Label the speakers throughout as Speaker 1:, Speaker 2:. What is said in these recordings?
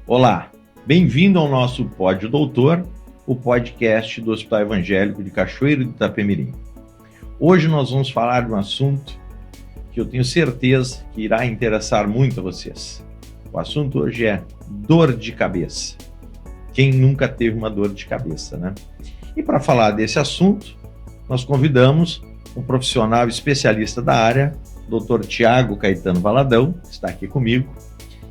Speaker 1: Olá, bem-vindo ao nosso Pod Doutor, o podcast do Hospital Evangélico de Cachoeiro de Itapemirim. Hoje nós vamos falar de um assunto que eu tenho certeza que irá interessar muito a vocês. O assunto hoje é dor de cabeça. Quem nunca teve uma dor de cabeça, né? E para falar desse assunto, nós convidamos um profissional especialista da área, Dr. Tiago Caetano Valadão, que está aqui comigo,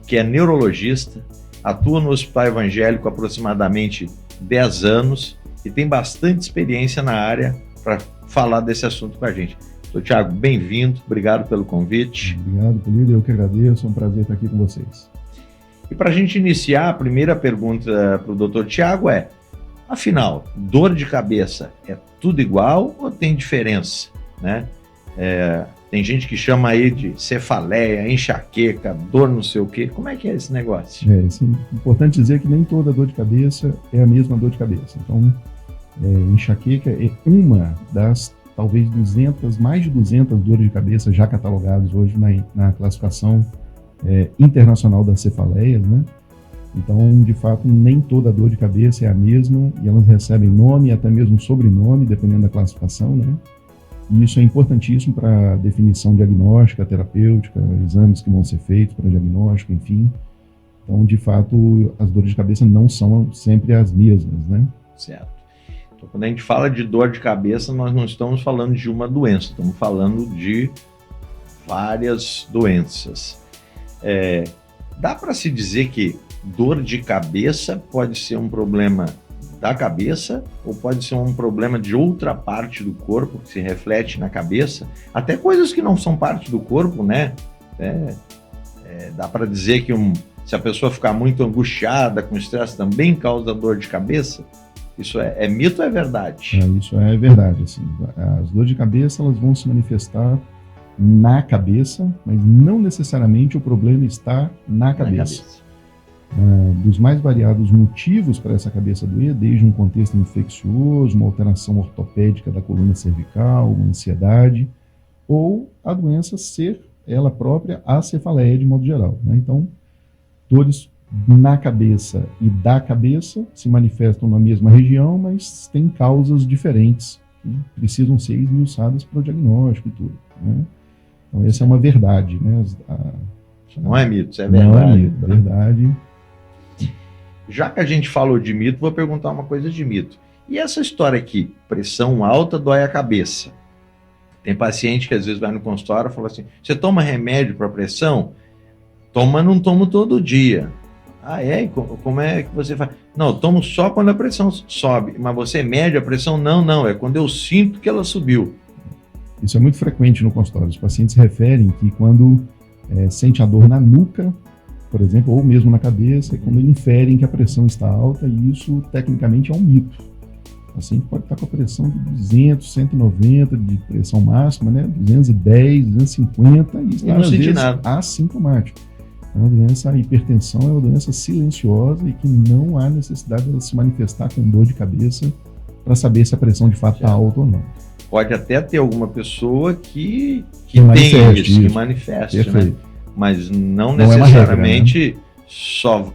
Speaker 1: que é neurologista, atua no Hospital Evangélico há aproximadamente 10 anos e tem bastante experiência na área para falar desse assunto com a gente. Doutor Tiago, bem-vindo, obrigado pelo convite.
Speaker 2: Obrigado, Polido, eu que agradeço, é um prazer estar aqui com vocês.
Speaker 1: E para a gente iniciar, a primeira pergunta para o doutor Tiago é, afinal, dor de cabeça é tudo igual ou tem diferença, né? Tem gente que chama aí de cefaleia, enxaqueca, dor não sei o quê. Como é que é esse negócio?
Speaker 2: Importante dizer que nem toda dor de cabeça é a mesma dor de cabeça. Então, enxaqueca é uma das, talvez, mais de 200 dores de cabeça já catalogadas hoje na classificação internacional das cefaleias, né? Então, de fato, nem toda dor de cabeça é a mesma e elas recebem nome e até mesmo sobrenome, dependendo da classificação, né? E isso é importantíssimo para definição diagnóstica, terapêutica, exames que vão ser feitos para diagnóstico, enfim. Então, de fato, as dores de cabeça não são sempre as mesmas, né?
Speaker 1: Certo. Então, quando a gente fala de dor de cabeça, nós não estamos falando de uma doença, estamos falando de várias doenças. Dá para se dizer que dor de cabeça pode ser um problema da cabeça ou pode ser um problema de outra parte do corpo que se reflete na cabeça, até coisas que não são parte do corpo, né? Dá para dizer que se a pessoa ficar muito angustiada com estresse também causa dor de cabeça? Isso é mito ou é verdade?
Speaker 2: Isso é verdade, assim. As dores de cabeça elas vão se manifestar na cabeça, mas não necessariamente o problema está na cabeça. Dos mais variados motivos para essa cabeça doer, desde um contexto infeccioso, uma alteração ortopédica da coluna cervical, uma ansiedade, ou a doença ser ela própria a cefaleia de modo geral, né? Então, dores na cabeça e da cabeça se manifestam na mesma região, mas têm causas diferentes e precisam ser esmiuçadas para o diagnóstico e tudo, né? Então, essa é uma verdade, né?
Speaker 1: Não é mito, isso é verdade.
Speaker 2: Não é mito, é verdade.
Speaker 1: Já que a gente falou de mito, vou perguntar uma coisa de mito. E essa história aqui, pressão alta dói a cabeça? Tem paciente que às vezes vai no consultório e fala assim, você toma remédio para pressão? Toma, não tomo todo dia. Como é que você faz? Não, eu tomo só quando a pressão sobe. Mas você mede a pressão? Não, é quando eu sinto que ela subiu.
Speaker 2: Isso é muito frequente no consultório. Os pacientes referem que quando sente a dor na nuca, por exemplo, ou mesmo na cabeça, quando inferem que a pressão está alta, e isso tecnicamente é um mito. O paciente pode estar com a pressão de 200, 190 de pressão máxima, né? 210, 250, e está às vezes assintomático. É uma doença, a hipertensão é uma doença silenciosa e que não há necessidade de ela se manifestar com dor de cabeça para saber se a pressão de fato está alta ou não.
Speaker 1: Pode até ter alguma pessoa que tem isso, que manifeste, né? Mas não necessariamente regra, né? Só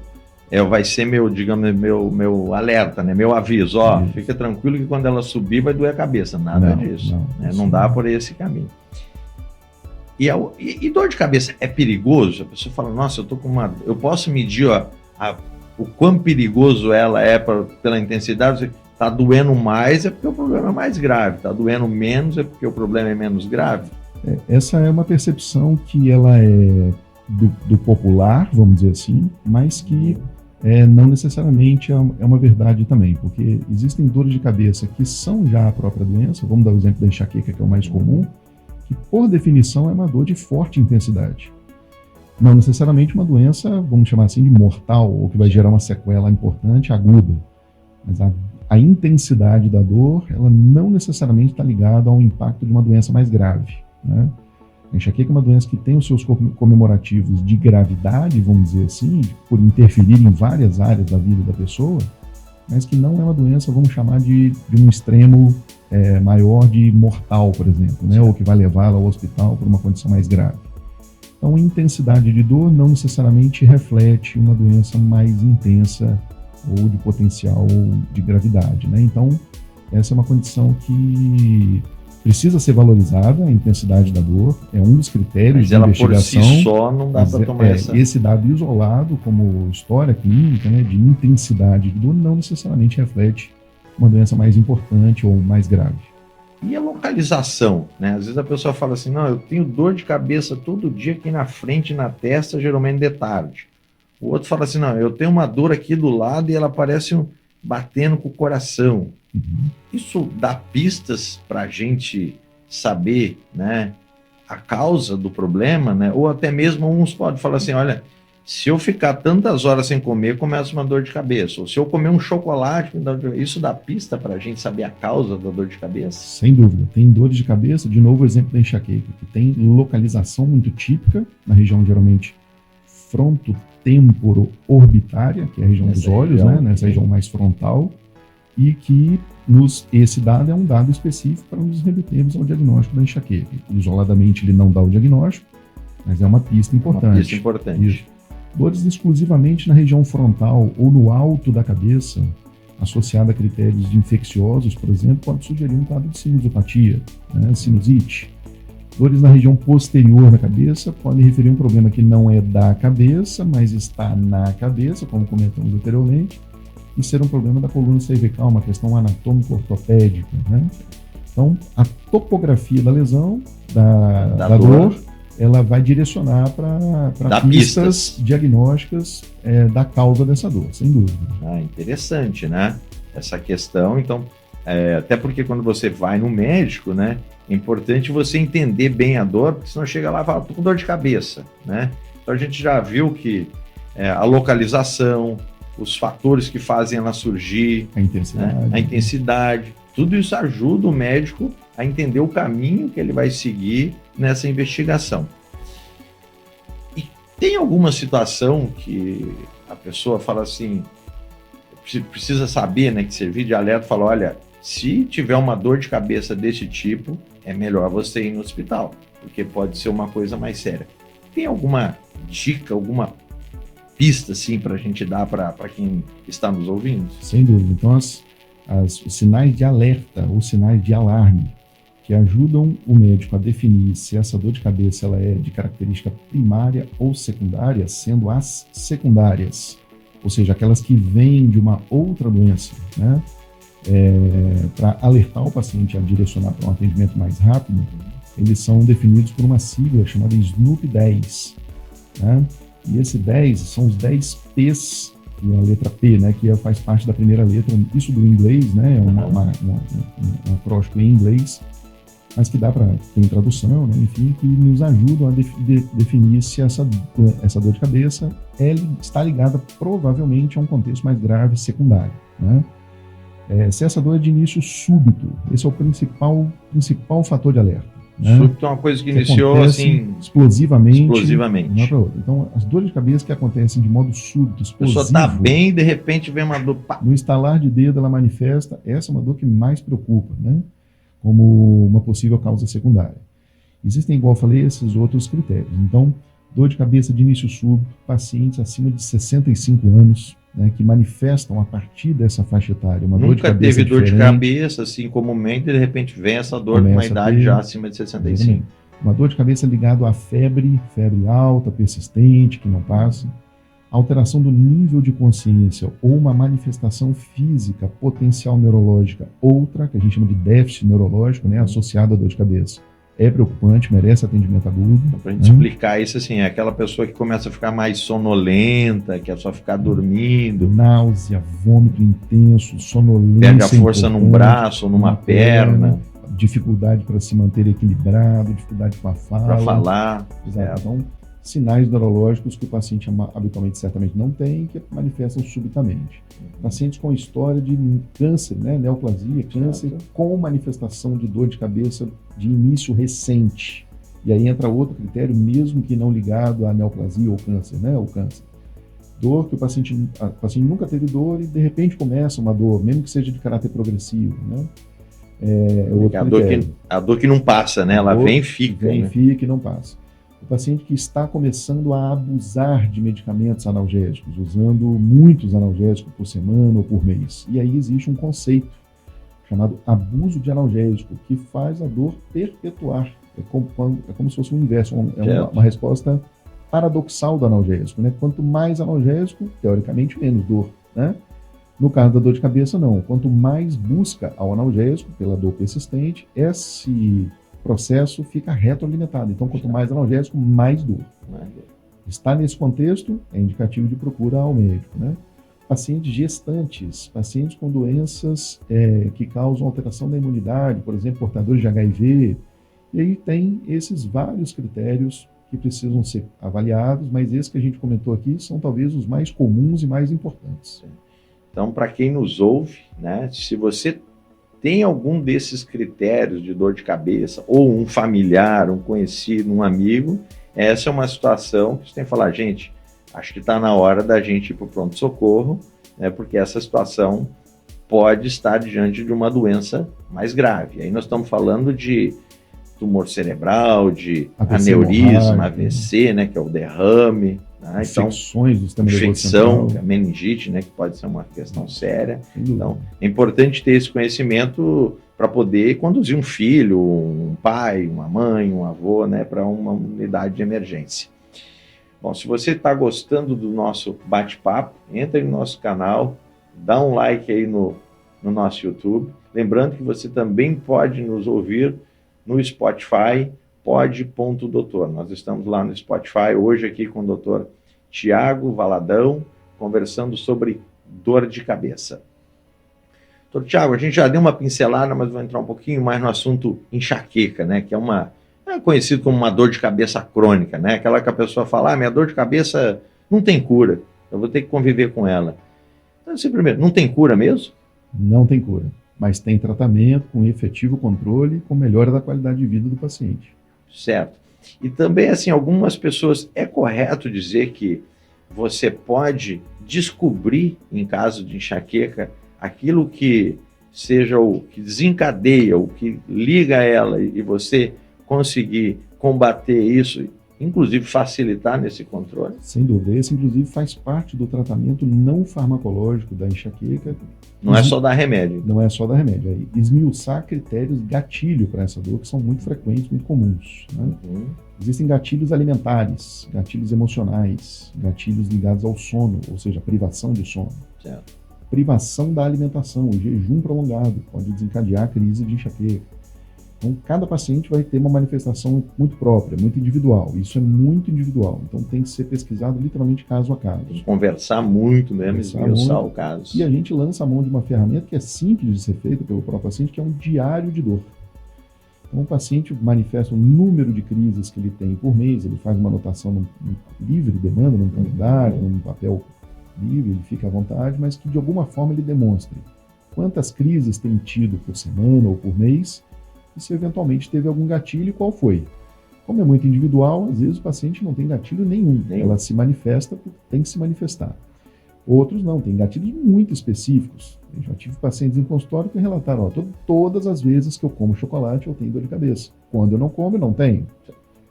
Speaker 1: vai ser meu alerta, né? Meu aviso, fica tranquilo que quando ela subir vai doer a cabeça, nada disso. Não dá por esse caminho. E dor de cabeça é perigoso? A pessoa fala, nossa, eu posso medir o quão perigoso ela é pela intensidade. Está doendo mais é porque o problema é mais grave, está doendo menos é porque o problema é menos grave.
Speaker 2: Essa é uma percepção que ela é do popular, vamos dizer assim, mas que não necessariamente é uma verdade também, porque existem dores de cabeça que são já a própria doença. Vamos dar o exemplo da enxaqueca, que é o mais comum, que por definição é uma dor de forte intensidade. Não necessariamente uma doença, vamos chamar assim, de mortal, ou que vai gerar uma sequela importante, aguda, mas a intensidade da dor, ela não necessariamente está ligada ao impacto de uma doença mais grave, né? A enxaqueca é uma doença que tem os seus comemorativos de gravidade, vamos dizer assim, por interferir em várias áreas da vida da pessoa, mas que não é uma doença, vamos chamar de um extremo maior de mortal, por exemplo, né? Ou que vai levá-la ao hospital por uma condição mais grave. Então, intensidade de dor não necessariamente reflete uma doença mais intensa ou de potencial de gravidade, né? Então, essa é uma condição que precisa ser valorizada, a intensidade da dor, é um dos critérios de investigação.
Speaker 1: Mas ela por si só não dá para tomar
Speaker 2: esse dado isolado como história clínica, né, de intensidade de dor, não necessariamente reflete uma doença mais importante ou mais grave.
Speaker 1: E a localização, né? Às vezes a pessoa fala assim, não, eu tenho dor de cabeça todo dia aqui na frente, na testa, geralmente de tarde. O outro fala assim, não, eu tenho uma dor aqui do lado e ela parece batendo com o coração.
Speaker 2: Uhum.
Speaker 1: Isso dá pistas para a gente saber, né, a causa do problema, né? Ou até mesmo uns podem falar assim, olha, se eu ficar tantas horas sem comer, começa uma dor de cabeça. Ou se eu comer um chocolate, isso dá pista para a gente saber a causa da dor de cabeça?
Speaker 2: Sem dúvida. Tem dores de cabeça, de novo o exemplo da enxaqueca, que tem localização muito típica, na região geralmente frontotemporo-orbitária, que é a região dos olhos, né? Nessa região mais frontal, e que esse dado é um dado específico para nos remetermos ao diagnóstico da enxaqueca. Isoladamente ele não dá o diagnóstico, mas é uma pista importante.
Speaker 1: Uma pista importante.
Speaker 2: Isso. Dores exclusivamente na região frontal ou no alto da cabeça, associada a critérios infecciosos, por exemplo, pode sugerir um quadro de sinusopatia, né, sinusite. Dores na região posterior da cabeça podem referir a um problema que não é da cabeça, mas está na cabeça, como comentamos anteriormente, e ser um problema da coluna cervical, uma questão anatômico-ortopédica, né? Então, a topografia da lesão, da dor, ela vai direcionar para pistas diagnósticas da causa dessa dor, sem dúvida.
Speaker 1: Interessante, né? Essa questão, então, até porque quando você vai no médico, né, é importante você entender bem a dor, porque senão chega lá e fala, tô com dor de cabeça, né? Então a gente já viu que a localização, os fatores que fazem ela surgir, a intensidade, tudo isso ajuda o médico a entender o caminho que ele vai seguir nessa investigação. E tem alguma situação que a pessoa fala assim, precisa saber, né, que servir de alerta, fala, olha, se tiver uma dor de cabeça desse tipo, é melhor você ir no hospital, porque pode ser uma coisa mais séria. Tem alguma dica, alguma pista, assim, para a gente dar para quem está nos ouvindo?
Speaker 2: Sem dúvida. Então, os sinais de alerta ou sinais de alarme que ajudam o médico a definir se essa dor de cabeça ela é de característica primária ou secundária, sendo as secundárias, ou seja, aquelas que vêm de uma outra doença, né? Para alertar o paciente a direcionar para um atendimento mais rápido, eles são definidos por uma sigla chamada SNOOP-10, né? E esse 10 são os 10 P's, que é a letra P, né, que faz parte da primeira letra, isso do inglês, né, é um acróstico em inglês, mas que dá para ter tradução, né, enfim, que nos ajudam a definir se essa dor de cabeça está ligada provavelmente a um contexto mais grave secundário, né? Se essa dor é de início súbito, esse é o principal fator de alerta. Né?
Speaker 1: Súbito é uma coisa que iniciou assim
Speaker 2: explosivamente.
Speaker 1: Explosivamente.
Speaker 2: Uma para outra. Então, as dores de cabeça que acontecem de modo súbito, explosivo.
Speaker 1: A pessoa está bem e de repente vem uma dor. Pá.
Speaker 2: No estalar de dedo ela manifesta. Essa é uma dor que mais preocupa, né? Como uma possível causa secundária. Existem, igual eu falei, esses outros critérios. Então, dor de cabeça de início súbito, pacientes acima de 65 anos, né, que manifestam a partir dessa faixa etária uma dor de cabeça
Speaker 1: teve dor de cabeça, assim, comumente, e de repente vem essa dor com uma idade já acima de 65.
Speaker 2: Exatamente. Uma dor de cabeça ligada à febre alta, persistente, que não passa, alteração do nível de consciência ou uma manifestação física potencial neurológica, outra, que a gente chama de déficit neurológico, né, associado à dor de cabeça. É preocupante, merece atendimento agudo.
Speaker 1: Para a gente explicar isso, assim, é aquela pessoa que começa a ficar mais sonolenta, que é só ficar dormindo.
Speaker 2: Náusea, vômito intenso, sonolência.
Speaker 1: Perde a força num braço ou numa perna.
Speaker 2: Dificuldade para se manter equilibrado, dificuldade com a fala.
Speaker 1: Para falar.
Speaker 2: Exato. Então, sinais neurológicos que o paciente habitualmente certamente não tem, que manifestam subitamente. Pacientes com história de câncer, né, neoplasia, câncer, com manifestação de dor de cabeça de início recente. E aí entra outro critério, mesmo que não ligado à neoplasia ou câncer, né, o câncer. Dor que o paciente nunca teve dor e de repente começa uma dor, mesmo que seja de caráter progressivo, né? é outro critério.
Speaker 1: A dor que não passa, né? Ela vem e fica.
Speaker 2: Vem,
Speaker 1: né?
Speaker 2: fica e não passa. O paciente que está começando a abusar de medicamentos analgésicos, usando muitos analgésicos por semana ou por mês. E aí existe um conceito chamado abuso de analgésico, que faz a dor perpetuar. É como se fosse o inverso, uma resposta paradoxal do analgésico, né? Quanto mais analgésico, teoricamente, menos dor, né? No caso da dor de cabeça, não. Quanto mais busca ao analgésico, pela dor persistente, esse processo fica retroalimentado. Então, quanto mais analgésico, mais dor. Está nesse contexto, é indicativo de procura ao médico, né? Pacientes gestantes, pacientes com doenças que causam alteração da imunidade, por exemplo, portadores de HIV. E aí tem esses vários critérios que precisam ser avaliados, mas esses que a gente comentou aqui são talvez os mais comuns e mais importantes.
Speaker 1: Então, para quem nos ouve, né, se você tem algum desses critérios de dor de cabeça, ou um familiar, um conhecido, um amigo, essa é uma situação que você tem que falar, gente, acho que está na hora da gente ir para o pronto-socorro, né, porque essa situação pode estar diante de uma doença mais grave. Aí nós estamos falando de tumor cerebral, de
Speaker 2: AVC
Speaker 1: aneurisma, AVC, né, que é o derrame, né? Então,
Speaker 2: infecções do sistema
Speaker 1: infecção, a meningite, né, que pode ser uma questão séria. Então, é importante ter esse conhecimento para poder conduzir um filho, um pai, uma mãe, um avô, né, para uma unidade de emergência. Bom, se você está gostando do nosso bate-papo, entra no nosso canal, dá um like aí no nosso YouTube. Lembrando que você também pode nos ouvir no Spotify, pod.doutor. Nós estamos lá no Spotify, hoje aqui com o Dr. Tiago Valadão, conversando sobre dor de cabeça. Dr. Tiago, a gente já deu uma pincelada, mas vou entrar um pouquinho mais no assunto enxaqueca, né? Que é conhecido como uma dor de cabeça crônica, né? Aquela que a pessoa fala, minha dor de cabeça não tem cura, eu vou ter que conviver com ela. Então, assim, primeiro, não tem cura mesmo?
Speaker 2: Não tem cura, mas tem tratamento com efetivo controle, com melhora da qualidade de vida do paciente.
Speaker 1: Certo. E também, assim, algumas pessoas, é correto dizer que você pode descobrir, em caso de enxaqueca, aquilo que seja o que desencadeia, o que liga ela, e você conseguir combater isso, inclusive facilitar nesse controle?
Speaker 2: Sem dúvida, esse inclusive faz parte do tratamento não farmacológico da enxaqueca.
Speaker 1: Não é só dar remédio.
Speaker 2: Não é só dar remédio, é esmiuçar critérios gatilho para essa dor, que são muito frequentes, muito comuns, né? Existem gatilhos alimentares, gatilhos emocionais, gatilhos ligados ao sono, ou seja, privação de sono.
Speaker 1: Certo.
Speaker 2: Privação da alimentação, o jejum prolongado pode desencadear a crise de enxaqueca. Então, cada paciente vai ter uma manifestação muito própria, muito individual. Isso é muito individual. Então, tem que ser pesquisado literalmente caso a caso.
Speaker 1: Conversar muito mesmo, esmiuçar o caso.
Speaker 2: E a gente lança a mão de uma ferramenta que é simples de ser feita pelo próprio paciente, que é um diário de dor. Então, o paciente manifesta o número de crises que ele tem por mês, ele faz uma anotação livre, demanda, num calendário, num papel livre, ele fica à vontade, mas que de alguma forma ele demonstre quantas crises tem tido por semana ou por mês, e se eventualmente teve algum gatilho, qual foi. Como é muito individual, às vezes o paciente não tem gatilho nenhum. Ela se manifesta porque tem que se manifestar. Outros não, tem gatilhos muito específicos. Eu já tive pacientes em consultório que relataram, todas as vezes que eu como chocolate eu tenho dor de cabeça. Quando eu não como, eu não tenho.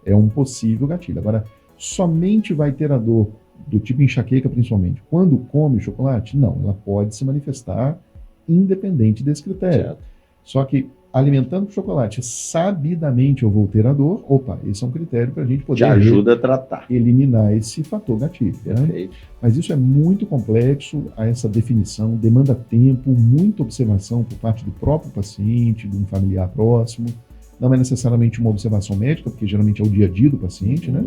Speaker 2: É um possível gatilho. Agora, somente vai ter a dor do tipo enxaqueca, principalmente, quando come o chocolate? Não, ela pode se manifestar independente desse critério. Certo. Só que alimentando o chocolate, sabidamente eu vou ter a dor, esse é um critério para a gente poder
Speaker 1: ajuda a tratar,
Speaker 2: eliminar esse fator gatilho. Né? Mas isso é muito complexo, essa definição demanda tempo, muita observação por parte do próprio paciente, de um familiar próximo, não é necessariamente uma observação médica, porque geralmente é o dia a dia do paciente, né?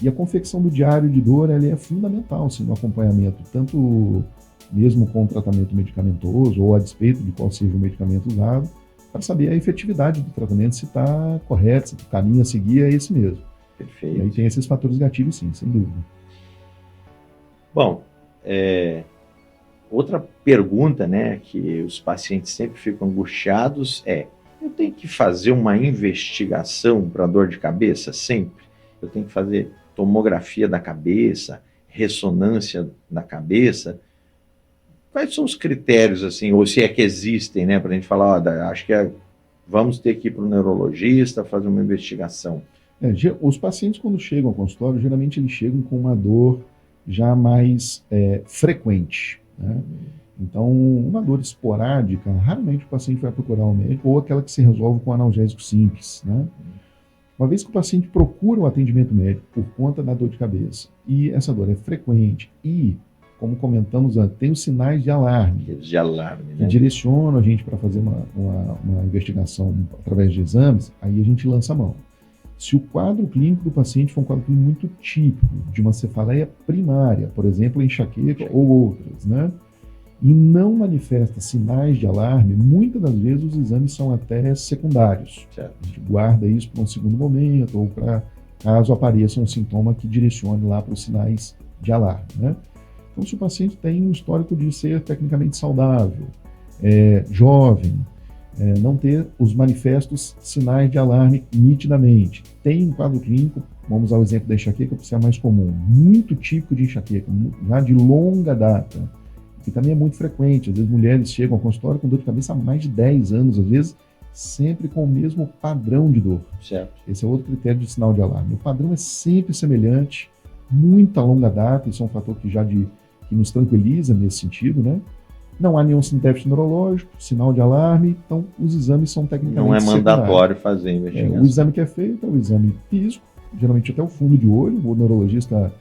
Speaker 2: E a confecção do diário de dor, ela é fundamental, assim, no acompanhamento, tanto mesmo com o tratamento medicamentoso, ou a despeito de qual seja o medicamento usado, para saber a efetividade do tratamento, se está correto, se o caminho a seguir é esse mesmo.
Speaker 1: Perfeito.
Speaker 2: E aí tem esses fatores gatilhos, sim, sem dúvida.
Speaker 1: Bom, outra pergunta, né, que os pacientes sempre ficam angustiados eu tenho que fazer uma investigação para dor de cabeça sempre? Eu tenho que fazer tomografia da cabeça, ressonância da cabeça? Quais são os critérios, assim, ou se é que existem, né, para a gente falar, acho que vamos ter que ir para o neurologista fazer uma investigação.
Speaker 2: Os pacientes, quando chegam ao consultório, geralmente eles chegam com uma dor já mais frequente, né? Então, uma dor esporádica, raramente o paciente vai procurar um médico, ou aquela que se resolve com analgésico simples, né? Uma vez que o paciente procura um atendimento médico por conta da dor de cabeça, e essa dor é frequente, e, como comentamos antes, tem os sinais de alarme,
Speaker 1: né?
Speaker 2: Que direcionam a gente para fazer uma investigação através de exames, aí a gente lança a mão. Se o quadro clínico do paciente for um quadro clínico muito típico de uma cefaleia primária, por exemplo, enxaqueca ou outras, né? E não manifesta sinais de alarme, muitas das vezes os exames são até secundários.
Speaker 1: Certo.
Speaker 2: A gente guarda isso para um segundo momento ou para caso apareça um sintoma que direcione lá para os sinais de alarme, né? Então, se o paciente tem um histórico de ser tecnicamente saudável, jovem, não ter os manifestos sinais de alarme nitidamente, tem um quadro clínico, vamos usar o exemplo da enxaqueca, por ser a mais comum, muito típico de enxaqueca, já de longa data, que também é muito frequente. Às vezes mulheres chegam ao consultório com dor de cabeça há mais de 10 anos, às vezes sempre com o mesmo padrão de dor.
Speaker 1: Certo.
Speaker 2: Esse é outro critério de sinal de alarme. O padrão é sempre semelhante, muita longa data, isso é um fator que que nos tranquiliza nesse sentido, né? Não há nenhum déficit neurológico, sinal de alarme, então os exames são tecnicamente
Speaker 1: não é mandatório fazer investigação.
Speaker 2: O exame que é feito é o exame físico, geralmente até o fundo de olho, o neurologista,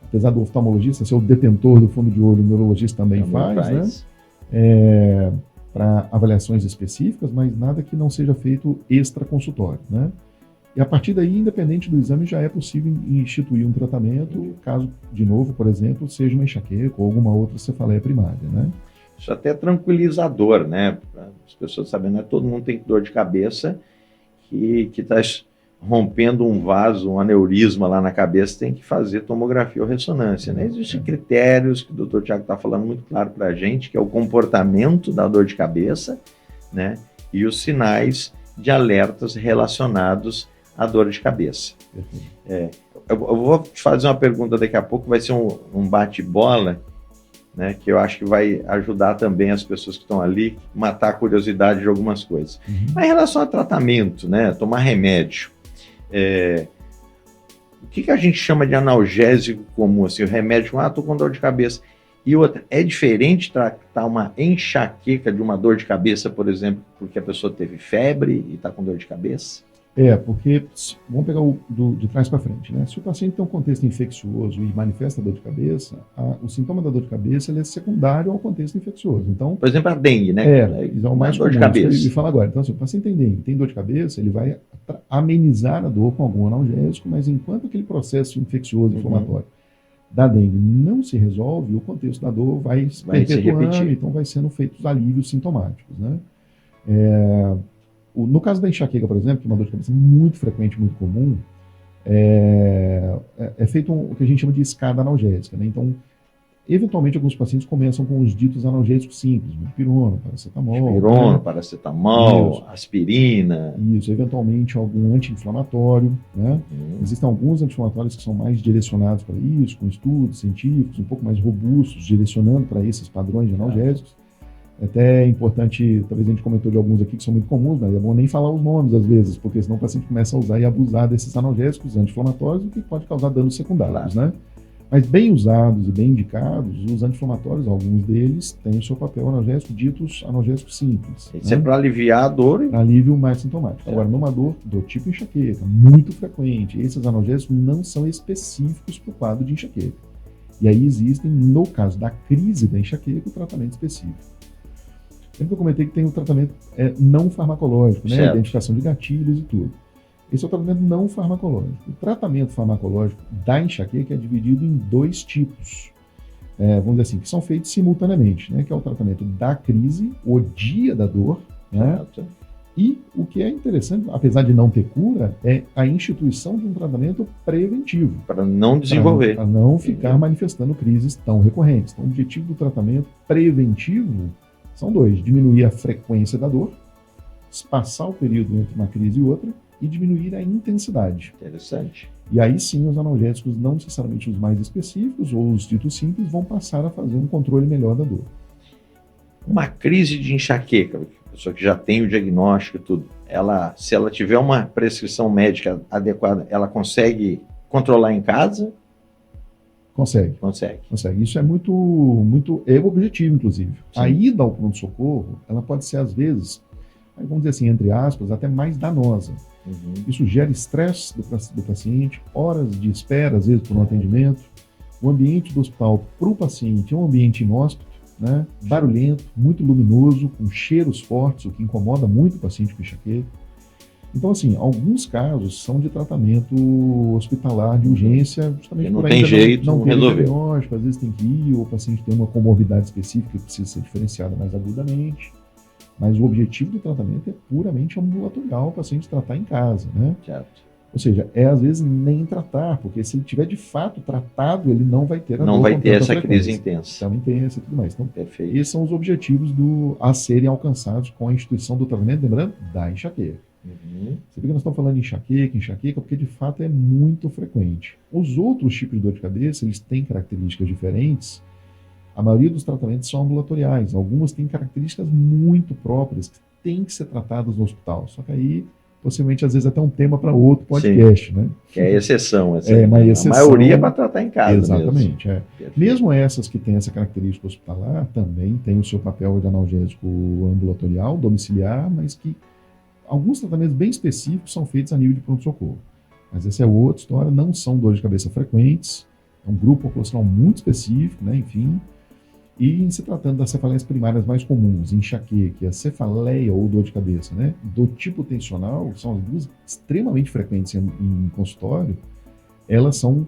Speaker 2: apesar do oftalmologista ser o detentor do fundo de olho, o neurologista também faz. Né? Para avaliações específicas, mas nada que não seja feito extra-consultório, né? E a partir daí, independente do exame, já é possível instituir um tratamento, caso, de novo, por exemplo, seja uma enxaqueca ou alguma outra cefaleia primária, né?
Speaker 1: Isso até é tranquilizador, né? Para as pessoas saberem, não é todo mundo tem dor de cabeça que está rompendo um vaso, um aneurisma lá na cabeça, tem que fazer tomografia ou ressonância, né? Existem critérios que o Dr. Tiago está falando muito claro para a gente, que é o comportamento da dor de cabeça, né? E os sinais de alertas relacionados à dor de cabeça. Eu vou te fazer uma pergunta daqui a pouco, vai ser um bate-bola, né, que eu acho que vai ajudar também as pessoas que estão ali, matar a curiosidade de algumas coisas. Mas em relação a tratamento, né, tomar remédio, o que a gente chama de analgésico comum? Assim, o remédio, estou com dor de cabeça. E outra, é diferente tratar uma enxaqueca de uma dor de cabeça, por exemplo, porque a pessoa teve febre e está com dor de cabeça?
Speaker 2: Porque, vamos pegar de trás para frente, né? Se o paciente tem um contexto infeccioso e manifesta dor de cabeça, o sintoma da dor de cabeça ele é secundário ao contexto infeccioso. Então,
Speaker 1: por exemplo, a dengue, né?
Speaker 2: É o mais
Speaker 1: dor
Speaker 2: comum,
Speaker 1: de cabeça.
Speaker 2: E fala agora. Então, se o paciente tem dengue, tem dor de cabeça, ele vai amenizar a dor com algum analgésico, mas enquanto aquele processo infeccioso, inflamatório da dengue não se resolve, o contexto da dor vai se perpetuando, então vai sendo feitos alívios sintomáticos, né? No caso da enxaqueca, por exemplo, que é uma dor de cabeça muito frequente, muito comum, é feito o que a gente chama de escada analgésica, né? Então, eventualmente, alguns pacientes começam com os ditos analgésicos simples, dipirona, paracetamol,
Speaker 1: aspirina.
Speaker 2: Isso, eventualmente algum anti-inflamatório, né? Existem alguns anti-inflamatórios que são mais direcionados para isso, com estudos científicos, um pouco mais robustos, direcionando para esses padrões de analgésicos. Até é importante, talvez a gente comentou de alguns aqui que são muito comuns, mas é bom nem falar os nomes às vezes, porque senão o paciente começa a usar e abusar desses analgésicos anti-inflamatórios, o que pode causar danos secundários, né? Mas bem usados e bem indicados, os anti-inflamatórios, alguns deles têm o seu papel analgésico, ditos analgésicos simples.
Speaker 1: Isso é para aliviar a dor?
Speaker 2: Para alívio mais sintomático. Agora, numa dor do tipo enxaqueca, muito frequente, esses analgésicos não são específicos para o quadro de enxaqueca. E aí existem, no caso da crise da enxaqueca, o tratamento específico. Sempre que eu comentei que tem o tratamento não farmacológico, né? A identificação de gatilhos e tudo. Esse é o tratamento não farmacológico. O tratamento farmacológico da enxaqueca é dividido em dois tipos, vamos dizer assim, que são feitos simultaneamente, né? Que é o tratamento da crise, o dia da dor, né? E o que é interessante, apesar de não ter cura, é a instituição de um tratamento preventivo.
Speaker 1: Para não desenvolver.
Speaker 2: Para não ficar manifestando crises tão recorrentes. Então, o objetivo do tratamento preventivo são dois: diminuir a frequência da dor, espaçar o período entre uma crise e outra e diminuir a intensidade.
Speaker 1: Interessante.
Speaker 2: E aí sim os analgésicos, não necessariamente os mais específicos ou os ditos simples, vão passar a fazer um controle melhor da dor.
Speaker 1: Uma crise de enxaqueca, pessoa que já tem o diagnóstico e tudo, se ela tiver uma prescrição médica adequada, ela consegue controlar em casa?
Speaker 2: Consegue. Isso é muito é o objetivo, inclusive. Sim. A ida ao pronto-socorro, ela pode ser, às vezes, vamos dizer assim, entre aspas, até mais danosa. Uhum. Isso gera estresse do paciente, horas de espera, às vezes, por um atendimento. O ambiente do hospital para o paciente é um ambiente inóspito, né? Barulhento, muito luminoso, com cheiros fortes, o que incomoda muito o paciente com enxaqueca. Então, assim, alguns casos são de tratamento hospitalar de urgência, justamente
Speaker 1: não tem jeito, não
Speaker 2: ter
Speaker 1: resolveu.
Speaker 2: Diagnóstico, às vezes tem que ir, ou o paciente tem uma comorbidade específica que precisa ser diferenciada mais agudamente. Mas o objetivo do tratamento é puramente ambulatorial, o paciente tratar em casa, né?
Speaker 1: Certo.
Speaker 2: Ou seja, às vezes nem tratar, porque se ele tiver de fato tratado, ele não vai ter
Speaker 1: não vai ter essa crise intensa.
Speaker 2: Então, intensa e tudo mais. Então,
Speaker 1: perfeito.
Speaker 2: Esses são os objetivos a serem alcançados com a instituição do tratamento, lembrando, da enxaqueca.
Speaker 1: Uhum.
Speaker 2: Você vê que nós estamos falando de enxaqueca, porque de fato é muito frequente. Os outros tipos de dor de cabeça, eles têm características diferentes. A maioria dos tratamentos são ambulatoriais. Algumas têm características muito próprias, que têm que ser tratadas no hospital. Só que aí, possivelmente, às vezes até um tema para outro podcast. Sim. Né?
Speaker 1: Que é exceção.
Speaker 2: Uma exceção.
Speaker 1: A maioria é para tratar em casa.
Speaker 2: Exatamente. Mesmo essas que têm essa característica hospitalar, também têm o seu papel de analgésico ambulatorial, domiciliar, mas que alguns tratamentos bem específicos são feitos a nível de pronto-socorro. Mas essa é outra história, não são dores de cabeça frequentes, é um grupo populacional muito específico, né, enfim. E em se tratando das cefaleias primárias mais comuns, enxaqueca, a cefaleia ou dor de cabeça, né, do tipo tensional, são as duas extremamente frequentes em consultório, elas são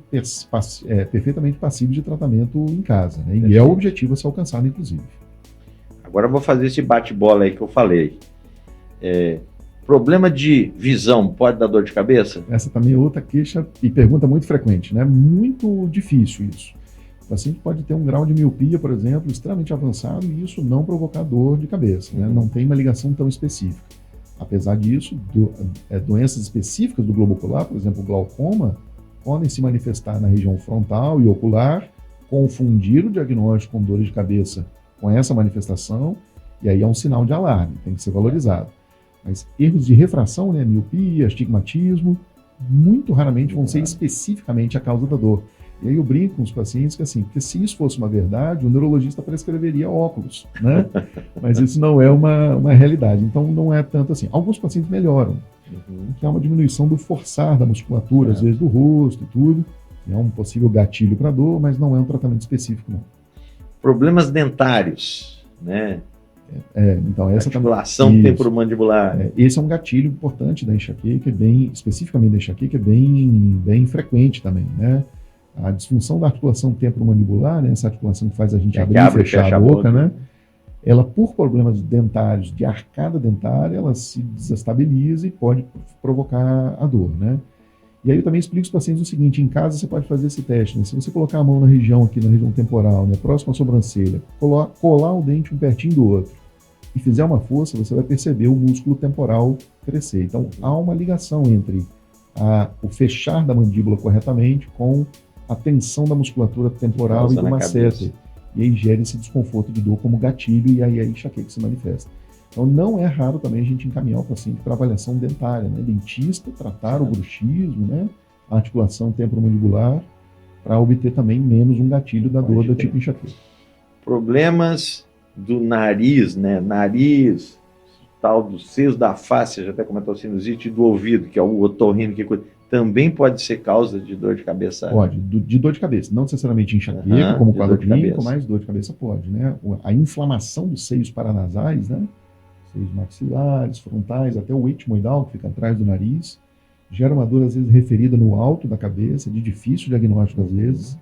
Speaker 2: perfeitamente passíveis de tratamento em casa, né, e é o objetivo a ser alcançado, inclusive.
Speaker 1: Agora eu vou fazer esse bate-bola aí que eu falei. Problema de visão pode dar dor de cabeça?
Speaker 2: Essa também é outra queixa e pergunta muito frequente, né? Muito difícil isso. O paciente pode ter um grau de miopia, por exemplo, extremamente avançado e isso não provocar dor de cabeça, né? Não tem uma ligação tão específica. Apesar disso, doenças específicas do globo ocular, por exemplo, o glaucoma, podem se manifestar na região frontal e ocular, confundir o diagnóstico com dor de cabeça com essa manifestação, e aí é um sinal de alarme, tem que ser valorizado. Mas erros de refração, né, miopia, astigmatismo, muito raramente vão ser especificamente a causa da dor. E aí eu brinco com os pacientes que assim, porque se isso fosse uma verdade, o neurologista prescreveria óculos, né? Mas isso não é uma realidade, então não é tanto assim. Alguns pacientes melhoram, que há uma diminuição do forçar da musculatura, às vezes do rosto e tudo, é um possível gatilho para dor, mas não é um tratamento específico, não.
Speaker 1: Problemas dentários, né?
Speaker 2: Então essa
Speaker 1: articulação temporomandibular.
Speaker 2: Esse é um gatilho importante da enxaqueca, especificamente da enxaqueca, é bem frequente também, né? A disfunção da articulação temporomandibular, né? Essa articulação que faz a gente abrir e fechar a boca, né? Ela, por problemas dentários, de arcada dentária, ela se desestabiliza e pode provocar a dor, né? E aí eu também explico aos pacientes o seguinte: em casa você pode fazer esse teste, né? Se você colocar a mão na região temporal, né, próximo à sobrancelha, colar o dente um pertinho do outro e fizer uma força, você vai perceber o músculo temporal crescer. Então há uma ligação entre o fechar da mandíbula corretamente com a tensão da musculatura temporal e do masseter. E aí gera esse desconforto de dor como gatilho e aí a enxaqueca se manifesta. Então não é raro também a gente encaminhar o paciente para avaliação dentária, né? Dentista, tratar o bruxismo, né? A articulação temporomandibular, para obter também menos um gatilho da dor do tipo enxaqueca.
Speaker 1: Problemas do nariz, né? Nariz, tal do seio da face, já até comentou sinusite, do ouvido, que é o otorrino, também pode ser causa de dor de cabeça?
Speaker 2: Pode, de dor de cabeça. Não necessariamente enxaqueca, como quadro clínico, mas dor de cabeça pode, né? A inflamação dos seios paranasais, né? Seios maxilares, frontais, até o etimoidal, que fica atrás do nariz, gera uma dor, às vezes, referida no alto da cabeça, de difícil diagnóstico, às vezes,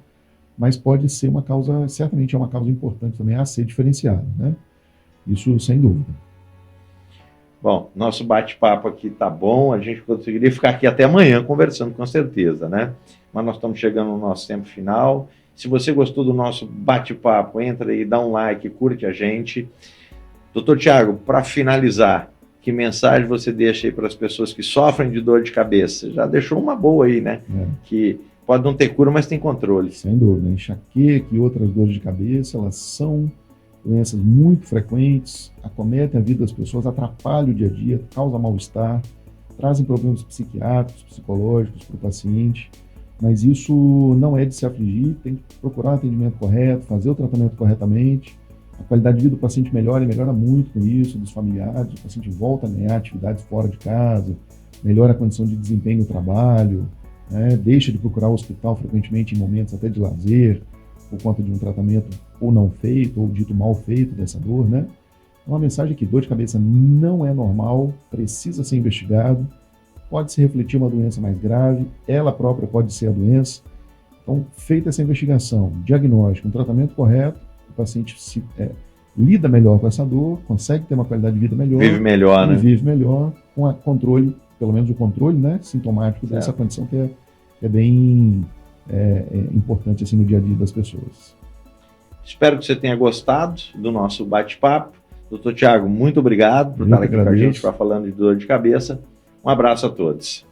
Speaker 2: mas pode ser uma causa, certamente é uma causa importante também a ser diferenciada, né? Isso sem dúvida.
Speaker 1: Bom, nosso bate-papo aqui tá bom, a gente conseguiria ficar aqui até amanhã conversando, com certeza, né? Mas nós estamos chegando no nosso tempo final. Se você gostou do nosso bate-papo, entra aí, dá um like, curte a gente. Doutor Tiago, para finalizar, que mensagem você deixa aí para as pessoas que sofrem de dor de cabeça? Já deixou uma boa aí, né? Que pode não ter cura, mas tem controle.
Speaker 2: Sem dúvida. Enxaqueca e outras dores de cabeça, elas são doenças muito frequentes, acometem a vida das pessoas, atrapalham o dia a dia, causam mal-estar, trazem problemas psiquiátricos, psicológicos para o paciente, mas isso não é de se afligir, tem que procurar o atendimento correto, fazer o tratamento corretamente, a qualidade de vida do paciente melhora, e melhora muito com isso, dos familiares, o paciente volta a ganhar atividades fora de casa, melhora a condição de desempenho no trabalho, né, deixa de procurar o hospital frequentemente em momentos até de lazer, por conta de um tratamento ou não feito, ou dito mal feito dessa dor, né? Uma mensagem que dor de cabeça não é normal, precisa ser investigado, pode se refletir uma doença mais grave, ela própria pode ser a doença. Então, feita essa investigação, diagnóstico, um tratamento correto, o paciente lida melhor com essa dor, consegue ter uma qualidade de vida melhor.
Speaker 1: Vive melhor, né?
Speaker 2: Vive melhor, com o controle, pelo menos o controle, né, sintomático dessa condição que é bem importante assim, no dia a dia das pessoas.
Speaker 1: Espero que você tenha gostado do nosso bate-papo. Doutor Tiago, muito obrigado por estar aqui com a gente para falando de dor de cabeça. Um abraço a todos.